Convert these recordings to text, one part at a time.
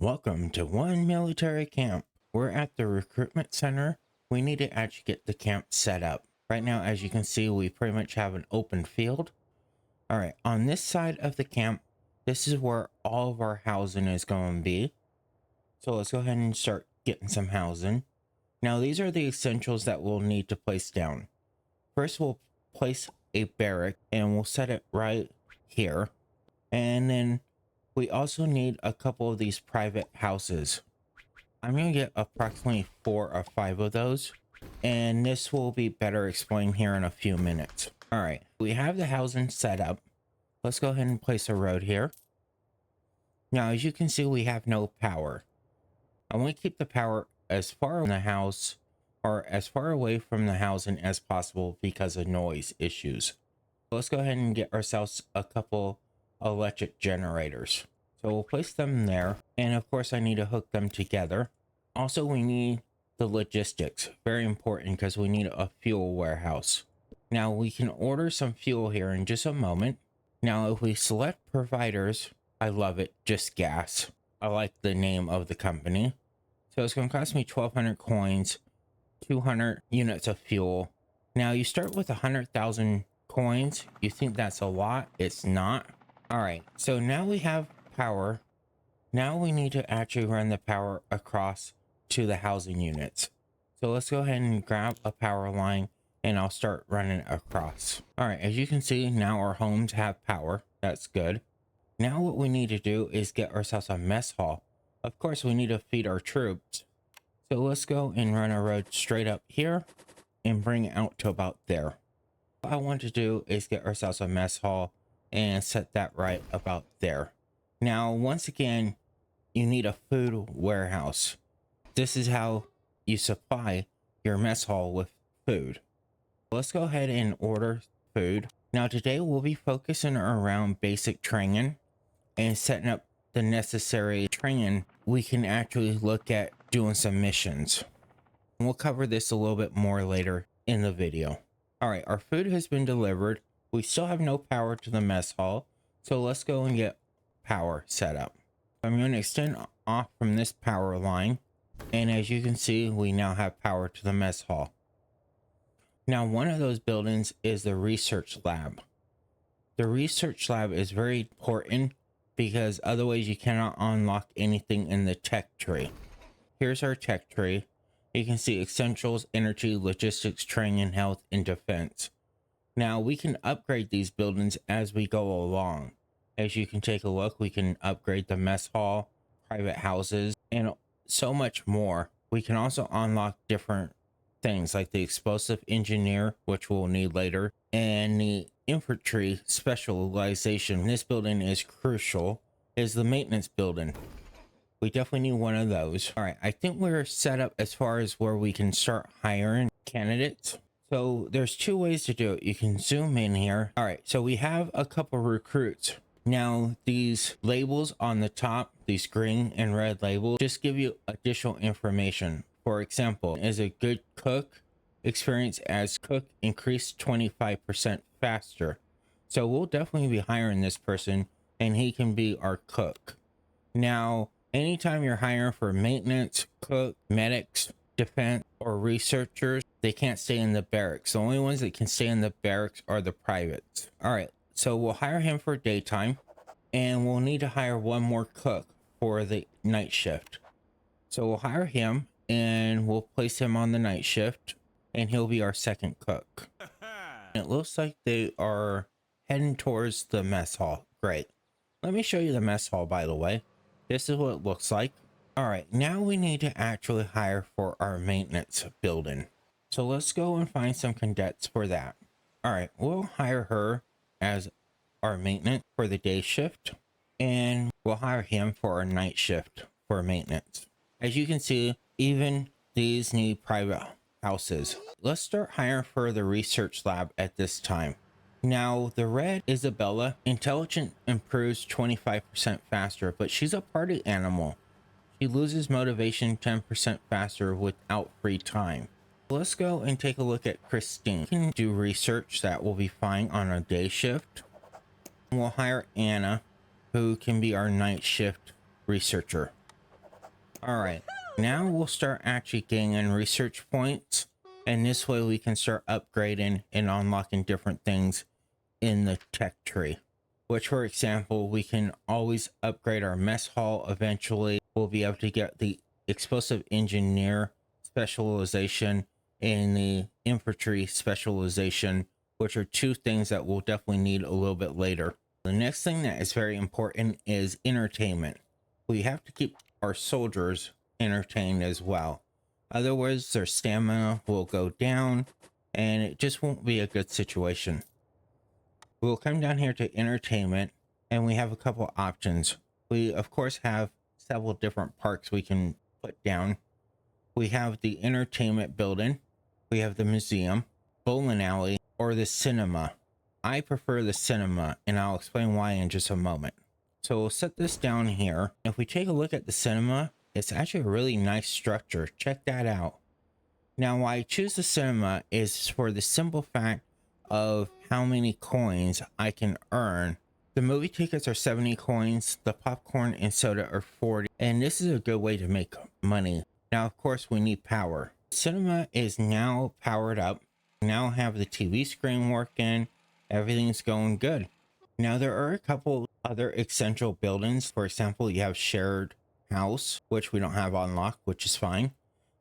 Welcome to one military camp. We're at the recruitment center. We need to actually get the camp set up. Right now, as you can see, we pretty much have an open field. All right, on this side of the camp, this is where all of our housing is going to be. So let's go ahead and start getting some housing. Now, these are the essentials that we'll need to place down. First, we'll place a barrack and we'll set it right here. And then we also need a couple of these private houses. I'm going to get approximately 4 or 5 of those, and this will be better explained here in a few minutes. All right, we have the housing set up. Let's go ahead and place a road here. Now, as you can see, we have no power. I want to keep the power as far from the house or as far away from the housing as possible because of noise issues. Let's go ahead and get ourselves a couple electric generators. So we'll place them there. And of course, I need to hook them together. Also, we need the logistics. Very important because we need a fuel warehouse. Now we can order some fuel here in just a moment. Now, if we select providers, I love it, just gas. I like the name of the company. So it's going to cost me 1,200 coins, 200 units of fuel. Now you start with 100,000 coins. You think that's a lot? It's not. All right, so now we have power. Now we need to actually run the power across to the housing units. So let's go ahead and grab a power line and I'll start running across. All right, as you can see, now our homes have power. That's good. Now what we need to do is get ourselves a mess hall. Of course, we need to feed our troops. So let's go and run a road straight up here and bring it out to about there. What I want to do is get ourselves a mess hall and set that right about there. Now, once again, you need a food warehouse. This is how you supply your mess hall with food. Let's go ahead and order food. Now, today we'll be focusing around basic training and setting up the necessary training. We can actually look at doing some missions. We'll cover this a little bit more later in the video. All right, our food has been delivered. We still have no power to the mess hall. So let's go and get power set up. I'm going to extend off from this power line. And as you can see, we now have power to the mess hall. Now, one of those buildings is the research lab. The research lab is very important because otherwise you cannot unlock anything in the tech tree. Here's our tech tree. You can see essentials, energy, logistics, training, health, and defense. Now we can upgrade these buildings as we go along. As you can take a look, we can upgrade the mess hall, private houses, and so much more. We can also unlock different things like the explosive engineer, which we'll need later, and the infantry specialization. This building is crucial, is the maintenance building. We definitely need one of those. All right, I think we're set up as far as where we can start hiring candidates. So there's 2 ways to do it. You can zoom in here. All right, so we have a couple recruits. Now, these labels on the top, these green and red labels, just give you additional information. For example, is a good cook, experience as cook increased 25% faster. So we'll definitely be hiring this person and he can be our cook. Now, anytime you're hiring for maintenance, cook, medics, defense, or researchers, they can't stay in the barracks. The only ones that can stay in the barracks are the privates. All right, so we'll hire him for daytime and we'll need to hire one more cook for the night shift. So we'll hire him and we'll place him on the night shift and he'll be our second cook. It looks like they are heading towards the mess hall. Great. Let me show you the mess hall, by the way. This is what it looks like. All right, now we need to actually hire for our maintenance building. So let's go and find some cadets for that. All right, we'll hire her as our maintenance for the day shift, and we'll hire him for our night shift for maintenance. As you can see, even these need private houses. Let's start hiring for the research lab at this time. Now, the red Isabella, intelligence improves 25% faster, but she's a party animal. She loses motivation 10% faster without free time. Let's go and take a look at Christine. We can do research, that will be fine on a day shift. We'll hire Anna, who can be our night shift researcher. All right, now we'll start actually gaining research points, and this way we can start upgrading and unlocking different things in the tech tree. Which, for example, we can always upgrade our mess hall. Eventually, we'll be able to get the explosive engineer specialization and the infantry specialization, which are two things that we'll definitely need a little bit later. The next thing that is very important is entertainment. We have to keep our soldiers entertained as well. Otherwise, their stamina will go down and it just won't be a good situation. We'll come down here to entertainment and we have a couple options. We, of course, have several different parks we can put down. We have the entertainment building, we have the museum, bowling alley, or the cinema. I prefer the cinema, and I'll explain why in just a moment. So we'll set this down here. If we take a look at the cinema, it's actually a really nice structure. Check that out. Now, why I choose the cinema is for the simple fact of how many coins I can earn. The movie tickets are 70 coins, the popcorn and soda are 40, and this is a good way to make money. Now, of course, we need power. Cinema is now powered up. We now have the TV screen working. Everything's going good. Now, there are a couple other essential buildings. For example, you have shared house, which we don't have unlocked, which is fine.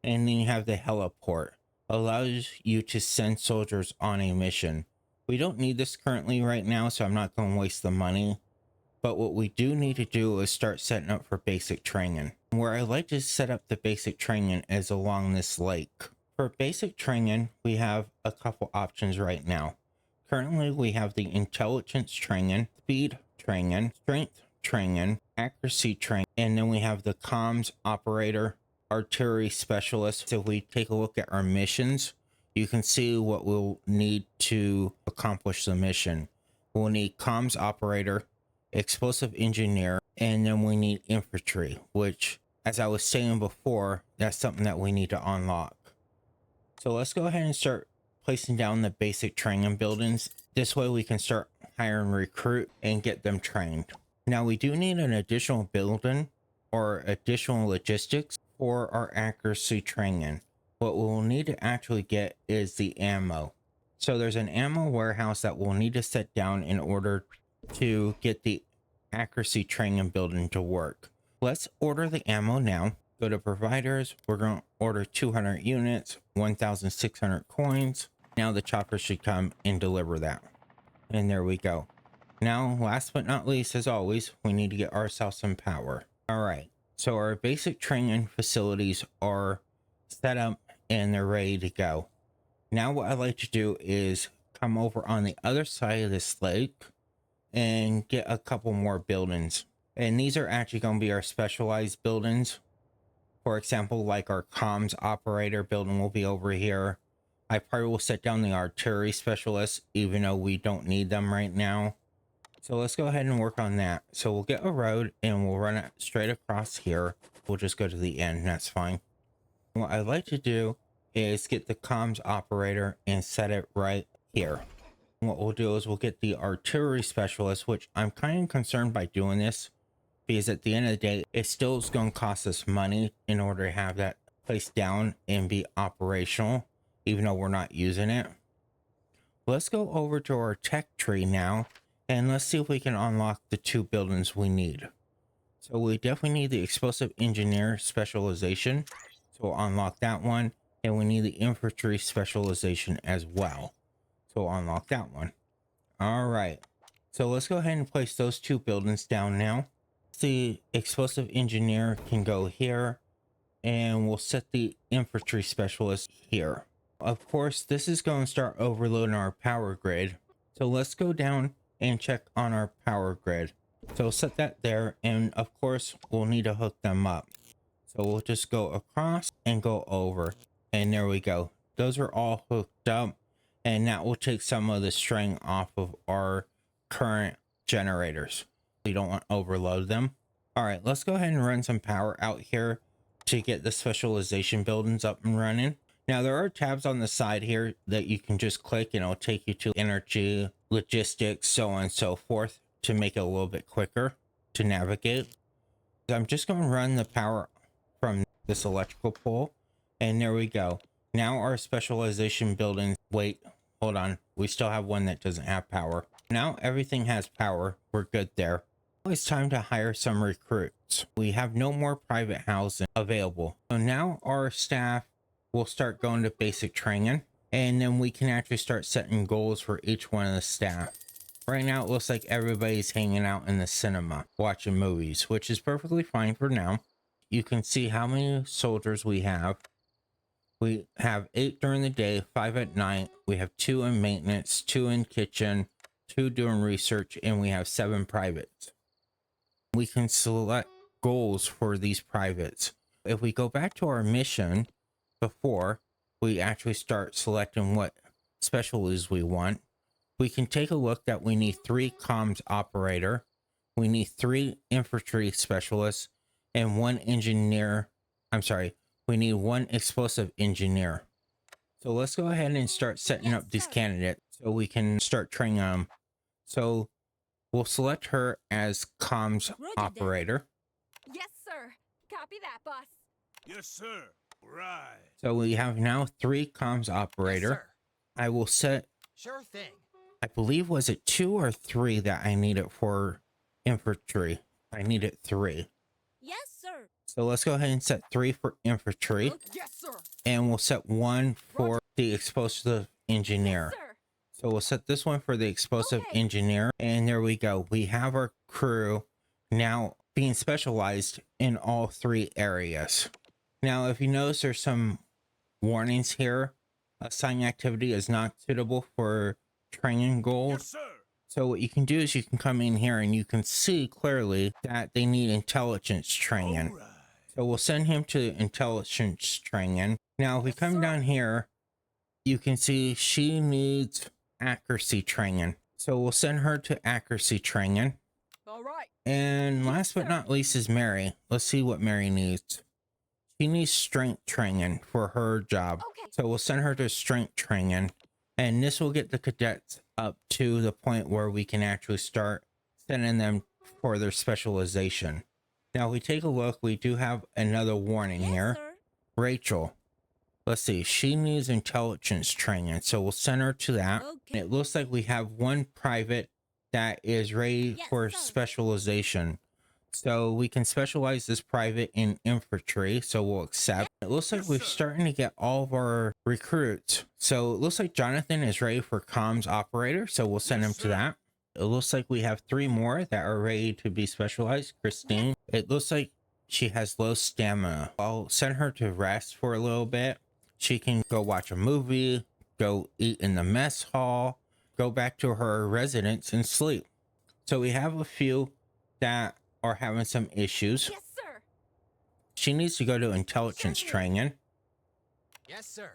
And then you have the heliport. Allows you to send soldiers on a mission. We don't need this currently right now, so I'm not going to waste the money. But what we do need to do is start setting up for basic training. Where I like to set up the basic training is along this lake. For basic training, we have a couple options right now. Currently, we have the intelligence training, speed training, strength training, accuracy training, and then we have the comms operator, artillery specialist. So if we take a look at our missions, you can see what we'll need to accomplish the mission. We'll need comms operator, explosive engineer, and then we need infantry, which, as I was saying before, that's something that we need to unlock. So let's go ahead and start placing down the basic training buildings. This way we can start hiring recruit and get them trained. Now we do need an additional building or additional logistics for our accuracy training. What we'll need to actually get is the ammo. So there's an ammo warehouse that we'll need to set down in order to get the accuracy training building to work. Let's order the ammo now. Go to providers. We're going to order 200 units, 1,600 coins. Now the chopper should come and deliver that. And there we go. Now, last but not least, as always, we need to get ourselves some power. All right. So our basic training facilities are set up and they're ready to go. Now what I like to do is come over on the other side of this lake and get a couple more buildings. And these are actually going to be our specialized buildings. For example, like our comms operator building will be over here. I probably will set down the artillery specialist, even though we don't need them right now. So let's go ahead and work on that. So we'll get a road and we'll run it straight across here. We'll just go to the end. That's fine. What I'd like to do is get the comms operator and set it right here. What we'll do is we'll get the artillery specialist, which I'm kind of concerned by doing this because at the end of the day, it still is going to cost us money in order to have that placed down and be operational, even though we're not using it. Let's go over to our tech tree now and let's see if we can unlock the two buildings we need. So we definitely need the explosive engineer specialization. So we'll unlock that one. And we need the infantry specialization as well. So we'll unlock that one. All right. So let's go ahead and place those two buildings down now. The explosive engineer can go here. And we'll set the infantry specialist here. Of course, this is going to start overloading our power grid. So let's go down and check on our power grid. So set that there. And of course, we'll need to hook them up. So we'll just go across and go over. And there we go. Those are all hooked up. And that will take some of the strain off of our current generators. We don't want to overload them. All right, let's go ahead and run some power out here to get the specialization buildings up and running. Now there are tabs on the side here that you can just click and it'll take you to energy, logistics, so on and so forth to make it a little bit quicker to navigate. I'm just going to run the power from this electrical pole. And there we go. Now our specialization building, wait, hold on. We still have one that doesn't have power. Now everything has power. We're good there. Now it's time to hire some recruits. We have no more private housing available. So now our staff will start going to basic training, and then we can actually start setting goals for each one of the staff. Right now it looks like everybody's hanging out in the cinema watching movies, which is perfectly fine for now. You can see how many soldiers we have. We have 8 during the day, 5 at night. We have 2 in maintenance, 2 in kitchen, 2 doing research, and we have 7 privates. We can select goals for these privates. If we go back to our mission before we actually start selecting what specialties we want, we can take a look that we need 3 comms operator, we need 3 infantry specialists, and 1 engineer. We need 1 explosive engineer. So let's go ahead and start setting up these candidates so we can start training them. So we'll select her as comms operator. Yes, sir. Copy that, boss. Yes, sir. Right. So we have now 3 comms operator. Yes, sir. I will set, Sure thing. I believe, was it 2 or 3 that I needed for infantry? I needed 3. Yes, sir. So let's go ahead and set 3 for infantry, Yes, sir. and we'll set 1 for the explosive engineer. Sir. So we'll set this one for the explosive Okay. engineer, and there we go. We have our crew now being specialized in all 3 areas. Now, if you notice, there's some warnings here. Assigning activity is not suitable for training goals. Yes, sir. So what you can do is you can come in here and you can see clearly that they need intelligence training. All right. So we'll send him to intelligence training. Now, if we come down here, you can see she needs accuracy training. So we'll send her to accuracy training. All right. And last but not least is Mary. Let's see what Mary needs. She needs strength training for her job. Okay. So we'll send her to strength training. And this will get the cadets up to the point where we can actually start sending them for their specialization. Now, if we take a look, we do have another warning Yes, here. sir. Rachel. Let's see. She needs intelligence training. So we'll send her to that. And Okay. it looks like we have 1 private that is ready Yes, for sir. specialization. So we can specialize this private in infantry. So we'll accept. It looks like Yes, we're sir. starting to get all of our recruits. So it looks like Jonathan is ready for comms operator. So we'll send Yes, him to sir. that. It looks like we have 3 more that are ready to be specialized. Christine. It looks like she has low stamina. I'll send her to rest for a little bit. She can go watch a movie, go eat in the mess hall, go back to her residence and sleep. So we have a few that are having some issues. Yes, sir. She needs to go to intelligence Sure. training. Yes, sir.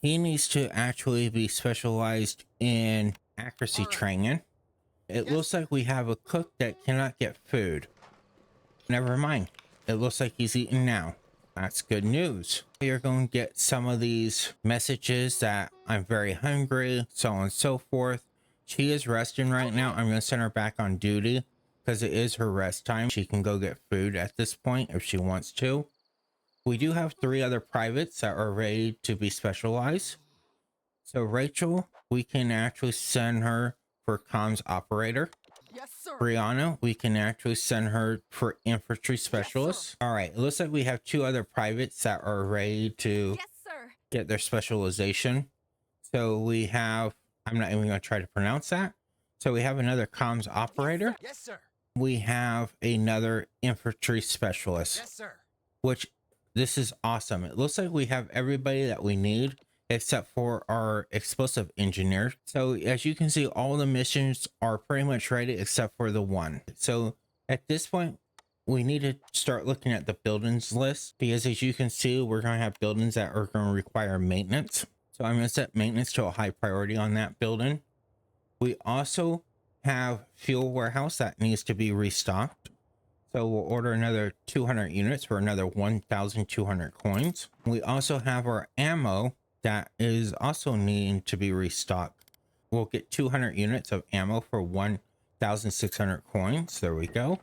He needs to actually be specialized in accuracy Alright. training. It Yes. looks like we have a cook that cannot get food. Never mind. It looks like he's eating now. That's good news. You're going to get some of these messages that I'm very hungry, so on and so forth. She is resting right now. I'm going to send her back on duty because it is her rest time. She can go get food at this point if she wants to. We do have 3 other privates that are ready to be specialized. So Rachel, we can actually send her for comms operator. Yes, sir. Brianna, we can actually send her for infantry specialist. All right, it looks like we have 2 other privates that are ready to Yes, sir. get their specialization. So we have, I'm not even going to try to pronounce that. So we have another comms operator. Yes, sir. We have another infantry specialist, Yes, sir. which this is awesome. It looks like we have everybody that we need except for our explosive engineer. So as you can see, all the missions are pretty much ready except for the one. So at this point, we need to start looking at the buildings list because as you can see, we're going to have buildings that are going to require maintenance. So I'm going to set maintenance to a high priority on that building. We also have fuel warehouse that needs to be restocked. So we'll order another 200 units for another 1,200 coins. We also have our ammo that is also needing to be restocked. We'll get 200 units of ammo for 1,600 coins. There we go.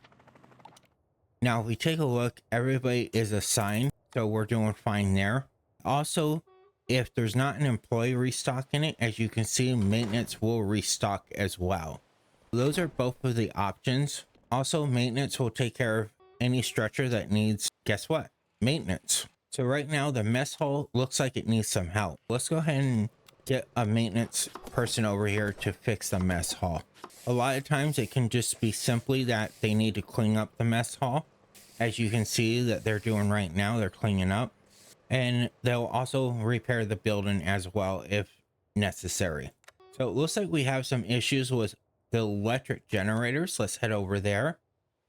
Now, if we take a look, everybody is assigned So we're doing fine there. Also, if there's not an employee restock in it, as you can see, maintenance will restock as well. Those are both of the options. Also, maintenance will take care of any structure that needs, guess what? Maintenance. So right now the mess hall looks like it needs some help. Let's go ahead and get a maintenance person over here to fix the mess hall. A lot of times it can just be simply that they need to clean up the mess hall. As you can see that they're doing right now, they're cleaning up. And they'll also repair the building as well if necessary. So it looks like we have some issues with the electric generators. Let's head over there.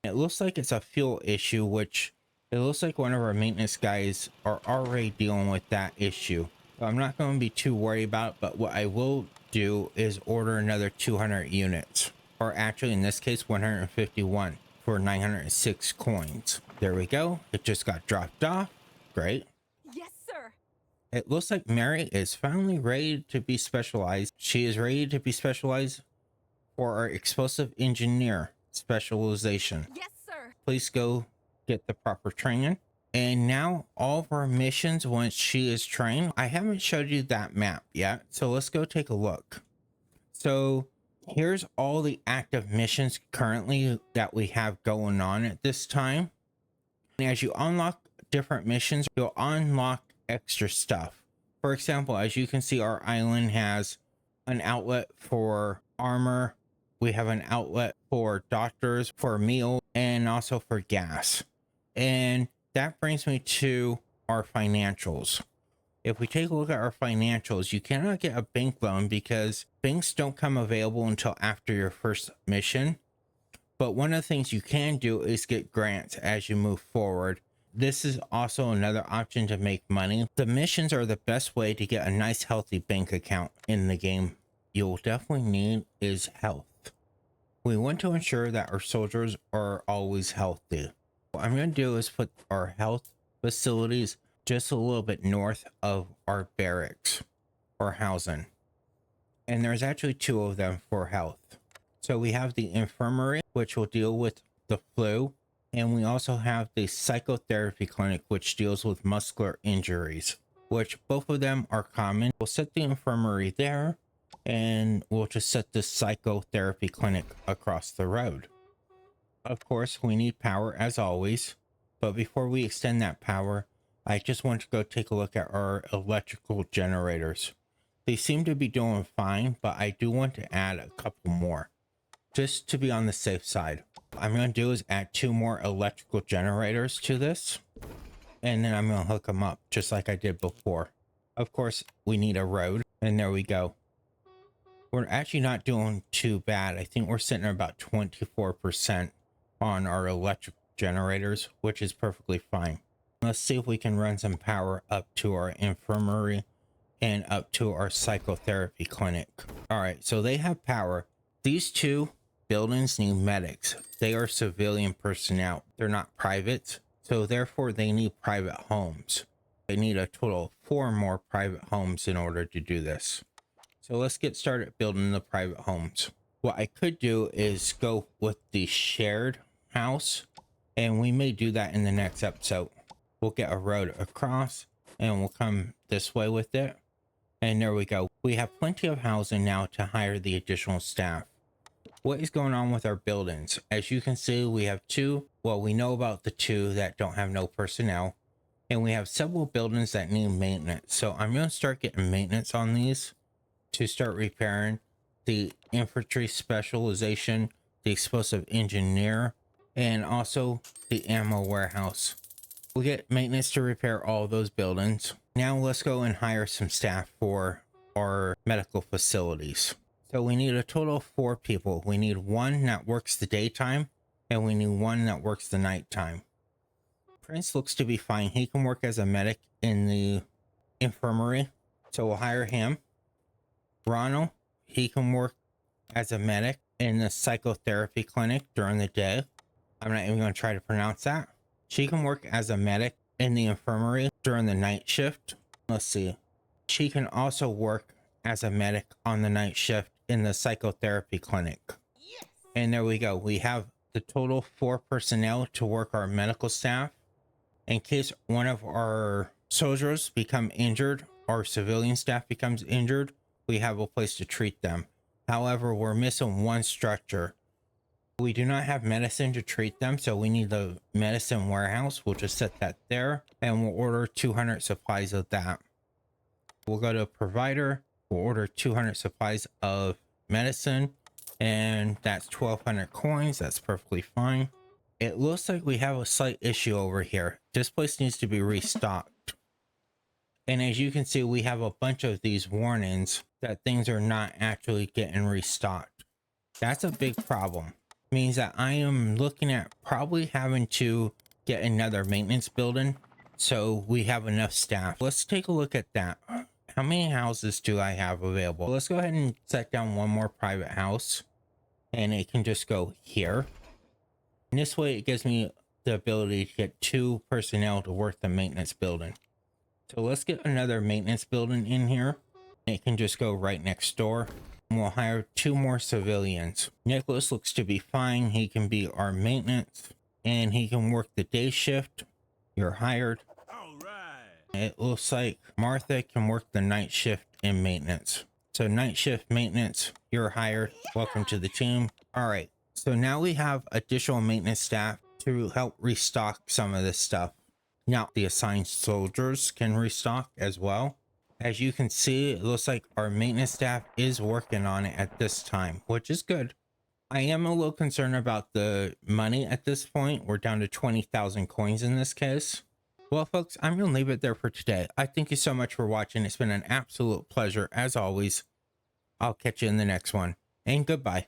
It looks like it's a fuel issue, which it looks like one of our maintenance guys are already dealing with that issue. So I'm not going to be too worried about it, but what I will do is order another 200 units, or actually in this case 151 for 906 coins. There we go. It just got dropped off. Great. Yes, sir. It looks like Mary is finally ready to be specialized. She is ready to be specialized for our explosive engineer specialization. Yes, sir. Please go get the proper training. And now all of our missions, once she is trained, I haven't showed you that map yet. So let's go take a look. So here's all the active missions currently that we have going on at this time. And as you unlock different missions, you'll unlock extra stuff. For example, as you can see, our island has an outlet for armor. We have an outlet for doctors, for meal, and also for gas. And that brings me to our financials. If we take a look at our financials, you cannot get a bank loan because banks don't come available until after your first mission. But one of the things you can do is get grants as you move forward. This is also another option to make money. The missions are the best way to get a nice healthy bank account in the game. You'll definitely need is health. We want to ensure that our soldiers are always healthy. What I'm going to do is put our health facilities just a little bit north of our barracks or housing. And there's actually two of them for health. So we have the infirmary, which will deal with the flu. And we also have the psychotherapy clinic, which deals with muscular injuries, which both of them are common. We'll set the infirmary there, and we'll just set the psychotherapy clinic across the road. Of course, we need power as always, but before we extend that power, I just want to go take a look at our electrical generators. They seem to be doing fine, but I do want to add a couple more, just to be on the safe side. What I'm going to do is add 2 more electrical generators to this, and then I'm going to hook them up just like I did before. Of course, we need a road, and there we go. We're actually not doing too bad. I think we're sitting at about 24% on our electric generators, which is perfectly fine. Let's see if we can run some power up to our infirmary and up to our psychotherapy clinic. All right, so they have power. These 2 buildings need medics. They are civilian personnel. They're not private, so therefore they need private homes. They need a total of 4 more private homes in order to do this. So let's get started building the private homes. What I could do is go with the shared house, and we may do that in the next episode. We'll get a road across and we'll come this way with it. And there we go. We have plenty of housing now to hire the additional staff. What is going on with our buildings? As you can see, we have 2. Well, we know about the 2 that don't have no personnel. And we have several buildings that need maintenance. So I'm going to start getting maintenance on these to start repairing the infantry specialization, the explosive engineer, and also the ammo warehouse. We'll get maintenance to repair all those buildings. Now let's go and hire some staff for our medical facilities. So we need a total of 4 people. We need 1 that works the daytime, and we need 1 that works the nighttime. Prince looks to be fine. He can work as a medic in the infirmary, so we'll hire him. Ronald, he can work as a medic in the psychotherapy clinic during the day. I'm not even going to try to pronounce that. She can work as a medic in the infirmary during the night shift. Let's see. She can also work as a medic on the night shift in the psychotherapy clinic. Yes. And there we go. We have the total 4 personnel to work our medical staff. In case one of our soldiers become injured or civilian staff becomes injured, we have a place to treat them. However, we're missing one structure. We do not have medicine to treat them, so we need the medicine warehouse. We'll just set that there, and we'll order 200 supplies of that. We'll go to provider. We'll order 200 supplies of medicine, and that's 1,200 coins. That's perfectly fine. It looks like we have a slight issue over here. This place needs to be restocked. And as you can see, we have a bunch of these warnings that things are not actually getting restocked. That's a big problem. Means that I am looking at probably having to get another maintenance building so we have enough staff. Let's take a look at that. How many houses do I have available? Let's go ahead and set down one more private house, and it can just go here. And this way it gives me the ability to get 2 personnel to work the maintenance building. So let's get another maintenance building in here. It can just go right next door. We'll hire 2 more civilians. Nicholas looks to be fine. He can be our maintenance, and he can work the day shift. You're hired. All right. It looks like Martha can work the night shift in maintenance. So night shift maintenance, you're hired. Welcome to the team. All right. So now we have additional maintenance staff to help restock some of this stuff. Now the assigned soldiers can restock as well. As you can see, it looks like our maintenance staff is working on it at this time, which is good. I am a little concerned about the money at this point. We're down to 20,000 coins in this case. Well, folks, I'm going to leave it there for today. I thank you so much for watching. It's been an absolute pleasure as always. I'll catch you in the next one, and goodbye.